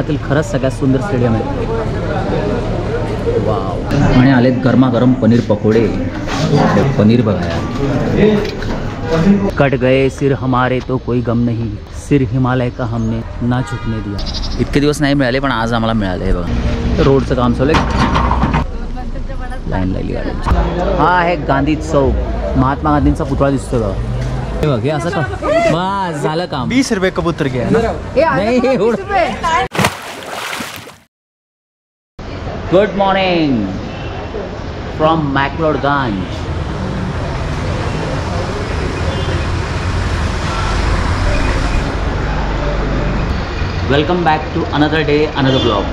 जगातील खरंच सगळ्यात सुंदर स्टेडियम आहे. वाव. आणि आलेत गरमागरम पनीर पकोडे. पनीर बघा यार. कट गए सिर हमारे तो कोई गम नहीं, सिर हिमालय का हमने ना झुकने दिया. इतके दिवस नाही मिळाले पण आज आम्हाला मिळाले. हे बघा रोडचं काम चालू आहे. लाईन लागली गाडी. हा आहे गांधी चौक. महात्मा गांधींचा पुतळा दिसतो बघा. हे बघ हे असं का बस झालं काम. 20 रुपये कबूतर घ्या. नाही good morning from McLeodganj. Welcome back to another day another blog.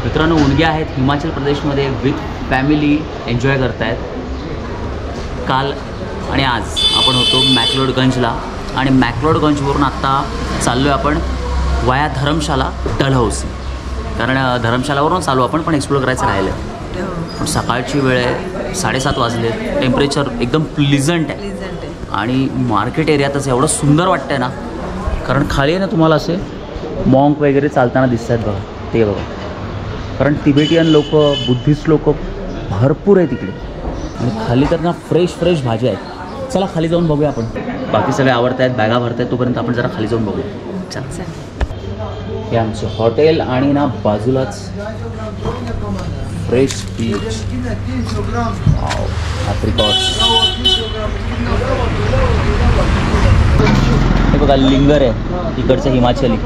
मित्रांनो उंडगे आहेत हिमाचल प्रदेशमध्ये विथ फॅमिली एन्जॉय करतायत. काल आणि आज आपण होतो मॅक्लोडगंजला आणि मॅक्लोडगंजवरून आत्ता चाललो आहे आपण वाया धर्मशाला डलहौसी. कारण धर्मशालावरून चालू आपण पण एक्सप्लोर करायचं राहिलं. पण सकाळची वेळ आहे 7:30 वाजले. टेम्परेचर एकदम प्लिझंट आहे आणि मार्केट एरियातच एवढं सुंदर वाटतं आहे ना. कारण खाली आहे ना तुम्हाला असे मॉन्क वगैरे चालताना दिसत आहेत बघा. ते बघा कारण तिबेटियन लोक बुद्धिस्ट लोक भरपूर आहे तिकडे. आणि खाली तर ना फ्रेश भाज्या आहेत. चला खाली जाऊन बघूया आपण. बाकी सगळे आवडत आहेत बॅगा भरत आहेत तोपर्यंत आपण जरा खाली जाऊन बघूया. चला हे आमचं हॉटेल आणि ना बाजूलाच फ्रेश बीच. ॲप्रिकॉट्स. हे बघा लिंगर आहे इकडचं हिमाचली.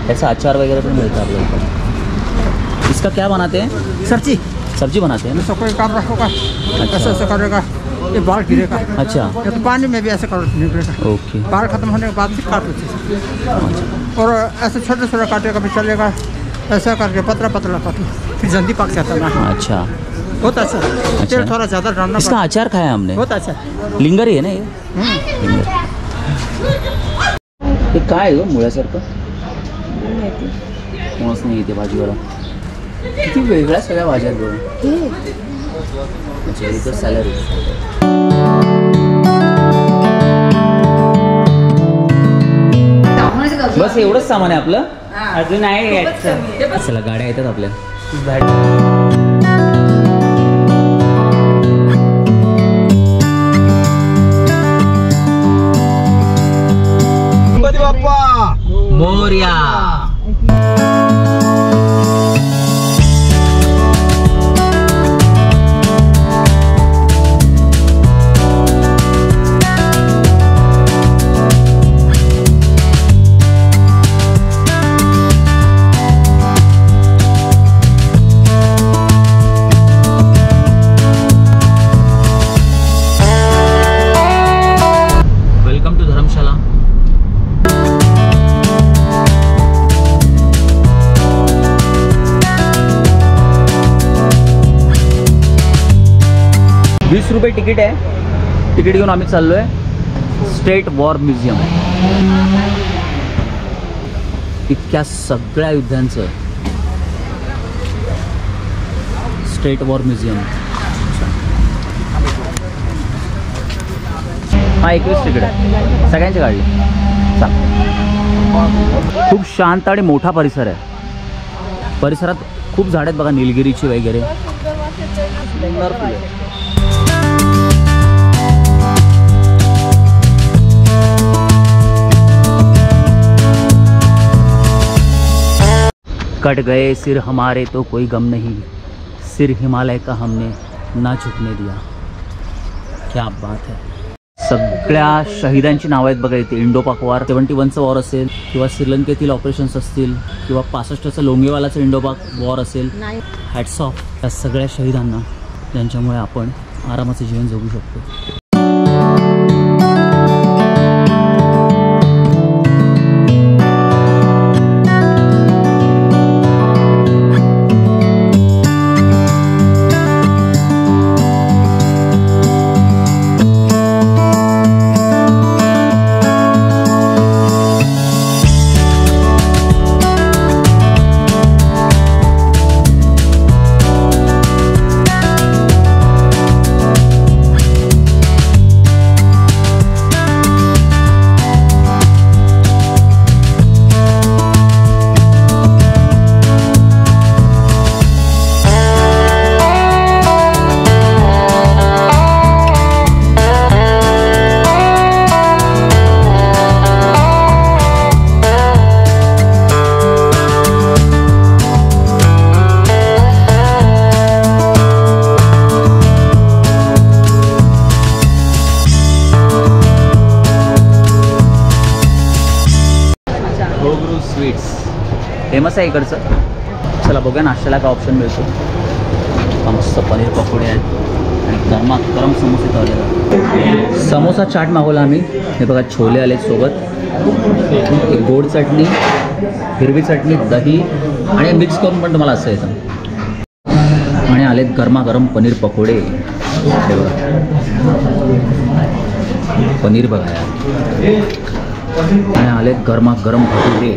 त्याचा अचार वगैरे पण मिळतं आपल्या इकडे. इसका क्या बनाते हैं? सब्जी बनाते हैं ना. ऐसा कोई काम रखोगा ऐसा करेगा ये बाल गिरेगा. अच्छा ये तो पानी में भी ऐसे कर निकलेगा. ओके. बाल खत्म होने के बाद फिर काट लेते और ऐसे छोटे काटेगा भी चलेगा. ऐसा करके पतला काटो फिर जल्दी पक जाता है ना. अच्छा बहुत अच्छा. तेल थोड़ा ज़्यादा डालना. इसका अचार खाया हमने. बहुत अच्छा. लिंगर ही है ना ये. लिंगर. हे काय हो मुळ्यासारखं. मुळच नाही येते भाजीवाला. किती वेगळ्या सगळ्या भाज्या आहेत बघा. अच्छा इथं सॅलरी. बस एवढंच सामान आहे आपलं. अजून आहे यायचं. चला गाड्या येतात आपल्या. गणपती बाप्पा मोरया. Welcome to Dharamshala. ₹20 तिकीट आहे. तिकीट घेऊन आम्ही चाललो आहे स्टेट वॉर म्युझियम. इतक्या सगळ्या युद्धांचं स्टेट वॉर म्युझियम. हा 21 तिकीट आहे सगळ्यांची काढली. खूप शांत आणि मोठा परिसर आहे. परिसरात खूप झाड आहेत बघा निलगिरीची वगैरे. कट गए सिर हमारे तो कोई गम नहीं, सिर हिमालय का हमने ना झुकने दिया. क्या बात है. सगळ्या शहीदांची नावं आहेत बघा इथे. इंडो पाक वॉर 71चं वॉर असेल किंवा श्रीलंकेतील ऑपरेशन्स असतील किंवा 65चं लोंगेवालाचं इंडो पाक वॉर असेल. हॅट्स ऑफ त्या सगळ्या शहीदांना ज्यांच्यामुळे आपण आरामाचं जीवन जगू शकतो. फेमस आहे इकडचं. चला बघूया नाश्त्याला काय ऑप्शन मिळतो. मस्त पनीर पकोडे आहेत आणि गरम समोसे तळलेला. समोसा चाट मागवला आम्ही. हे बघा छोले आले सोबत, एक गोड चटणी, हिरवी चटणी, दही आणि मिक्स करून पण तुम्हाला असं येतं. आणि आलेत गरमागरम पनीर पकोडे. हे बघा पनीर बघा यार. आणि आलेत गरमागरम भटुरे.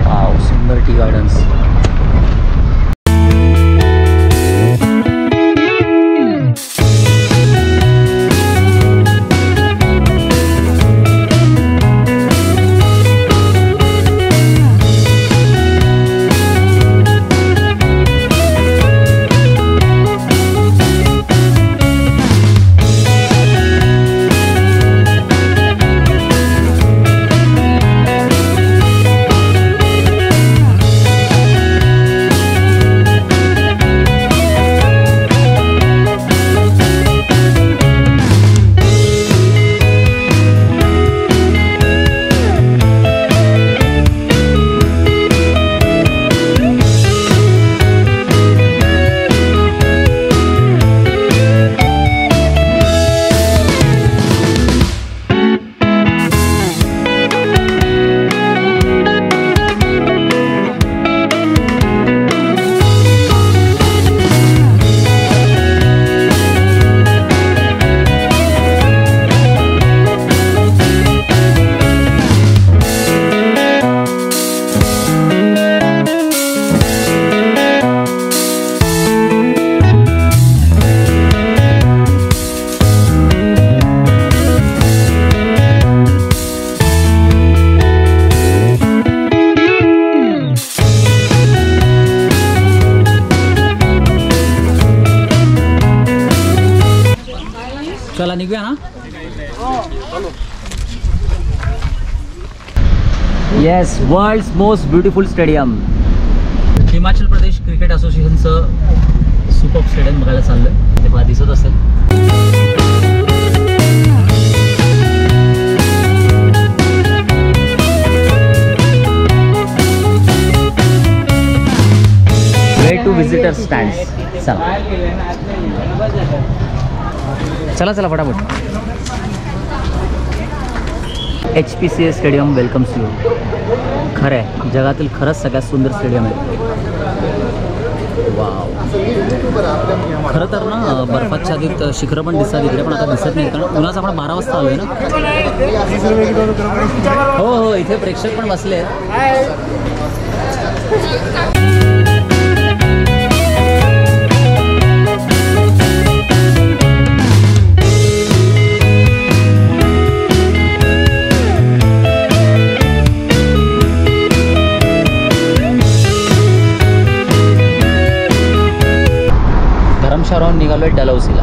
वाव, सुंदर टी गार्डन्स. चला निघूया ना. Yes, world's most beautiful stadium. Himachal Pradesh cricket असोसिएशनचं सुपर स्टेडियम बघायला चाललंय. ते मला दिसत असेल. Way to visitor stands. चला चला फटाफट. HPCA stadium welcomes you. खरं आहे, जगातील खरंच सगळ्यात सुंदर स्टेडियम आहे. वाव. खरं तर ना बर्फाच्छादित शिखरं पण दिसतात इकडे, पण आता दिसत नाही कारण उन्हाच. आपण 12 वाजता आलो आहे ना. हो हो, इथे प्रेक्षक पण बसले आहेत. धर्मशाळाहून निघालोय डलहौसीला.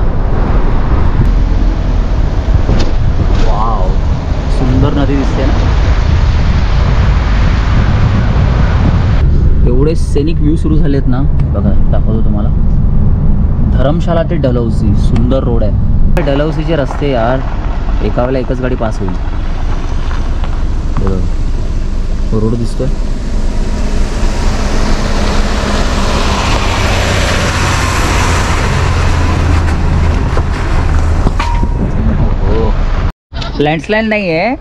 वाव, सुंदर नदी दिसते ना. एवढे सेनिक व्ह्यू सुरू झालेत ना. बघा दाखवतो तुम्हाला. धर्मशाला ते डलहौसी सुंदर रोड आहे. डलहौसीचे रस्ते यार, एका वेळेला एकच गाडी पास होईल. रोड दिसतोय. लँडस्लाईड नाही आहे,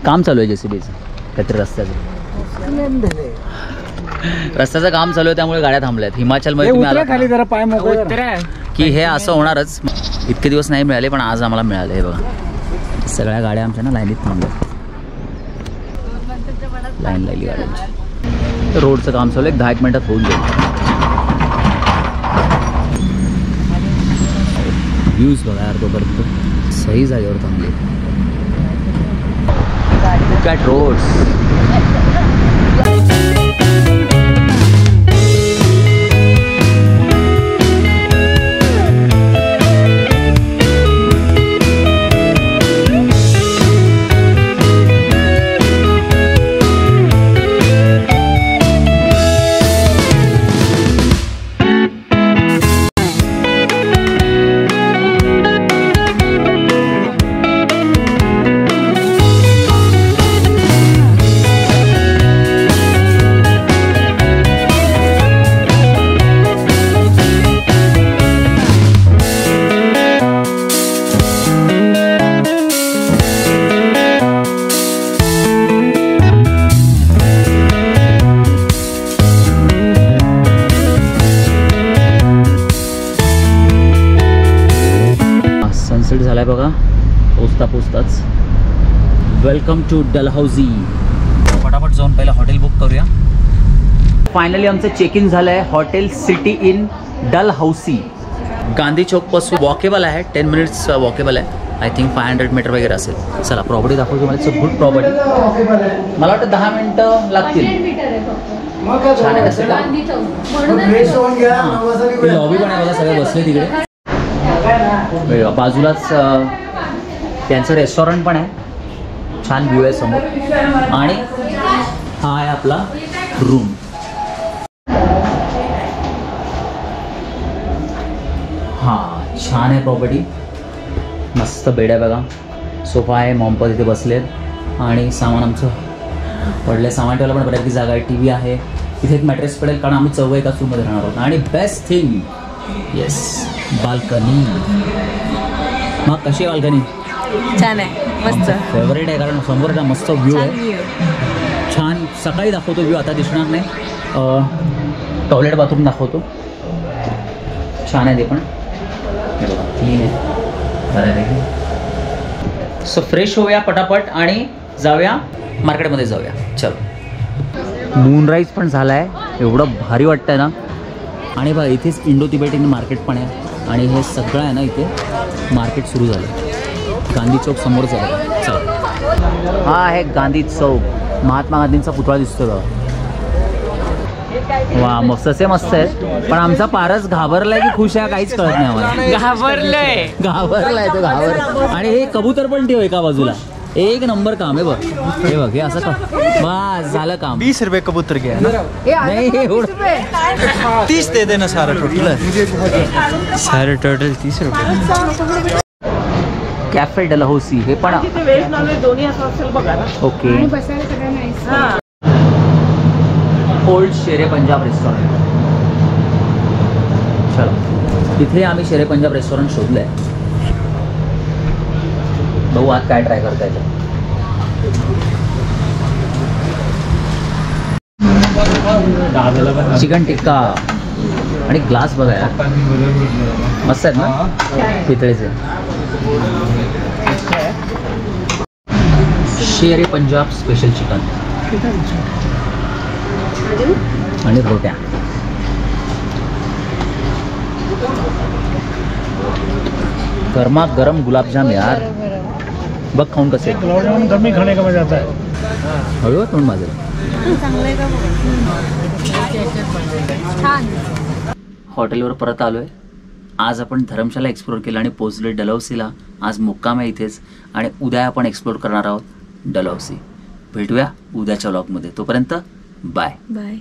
काम चालू आहे JCBचं काहीतरी रस्त्याचं. रस्त्याचं काम चालू आहे त्यामुळे गाड्या थांबल्यात. हिमाचलमध्ये तुम्ही आला खाली जरा पाय मोकळे की हे असं होणारच. इतके दिवस नाही मिळाले पण आज आम्हाला मिळाले. हे बघा सगळ्या गाड्या आमच्या ना लाईनीत थांबल्यात. लाईन लागली गाड्यांची. रोडचं काम चालू आहे, 10 मिनिटात होऊन जाईल. व्ह्यूज बघा यार तोपर्यंत. सही जागेवर थांबले. Cat roads. पोचताच वेलकम टू डलहौसी. फटाफट जाऊन पहिलं हॉटेल बुक करूया. फायनली आमचं चेक इन झालं आहे. Hotel City Inn Dalhousie. Gandhi चौकपासून वॉकेबल आहे. 10 मिनिट्स वॉकेबल आहे. आय थिंक 500 मीटर वगैरे असेल. चला प्रॉपर्टी दाखवतो मला. It's a good property. मला वाटतं 10 मिनटं लागतील. छान आहे तसं. लॉबी पण आहे बघा. सगळे बसले तिकडे. बाजूलाच त्यांचं रेस्टॉरंट पण आहे. छान व्ह्यू आहे समोर. आणि हा आहे आपला रूम. हा छान आहे प्रॉपर्टी. मस्त बेड आहे बघा. सोफा आहे. मॉमपा तिथे बसलेत. आणि सामान आमचं पडलं. सामान ठेवायला पण बऱ्यापैकी जागा आहे. TV आहे. इथे एक मॅट्रेस पडेल कारण आम्ही 4 एकाच रूममध्ये राहणार आहोत. आणि बेस्ट थिंग येस बाल्कनी. मग कशी आहे बाल्कनी? छान आहे. मस्त फेवरेट आहे कारण समोरचा मस्त व्ह्यू आहे. छान. सकाळी दाखवतो व्ह्यू. आता दिसणार नाही. टॉयलेट बाथरूम दाखवतो. छान आहे ते पण. हे बघा क्लीन आहे बऱ्यापैकी. सो फ्रेश होऊया पटापट आणि जाऊया मार्केटमध्ये जाऊया. चल. मूनराईज पण झाला आहे. एवढं भारी वाटतं आहे ना. आणि बघा इथेच इंडो तिबेटियन मार्केट पण आहे. आणि हे सगळं आहे ना इथे मार्केट सुरू झालं. गांधी चौक समोरच आहे. चला. हा आहे गांधी चौक. महात्मा गांधींचा पुतळा दिसतो बघा. वा मस्त असे मस्त आहेत. पण आमचा पारस घाबरलाय की खुश आहे काहीच कळत नाही आम्हाला. घाबरलाय तो घाबर. आणि हे कबूतर पण ठेव एका बाजूला. एक नंबर काम आहे बघ. हे बघ हे असं बस झालं काम. 20 रुपये कबूतर घ्या. नाही एवढं 30 दे देना सारा टोटल. सारे टोटल 30 रुपये. कॅफे डलहौसी हे पण व्हेज नॉनव्हेज दोन्ही असं असेल बघा ना. ओके. ओल्ड शेरे पंजाब रेस्टॉरंट. चलो तिथे आम्ही शेरे पंजाब रेस्टॉरंट शोधलंय. बघू आज काय ट्राय करता येतं. चिकन टिक्का आणि ग्लास बघायला मस्त आहेत ना पितळेचे. शेरे पंजाब स्पेशल चिकन आणि रोट्या. गरमा गरम गुलाबजाम यार. बघ खाऊन कसे. गुलाबजामुन गरमी खाने का मजा आता है. हळू तोंड माझं. हॉटेलवर परत आलोय. आज आपण धर्मशाला एक्सप्लोर केलं आणि पोहोचलोय डलहौसीला. आज मुक्काम आहे इथेच. आणि उद्या आपण एक्सप्लोर करणार आहोत डलहौसी. भेटूया उद्याच्या व्लॉगमध्ये. तोपर्यंत बाय बाय.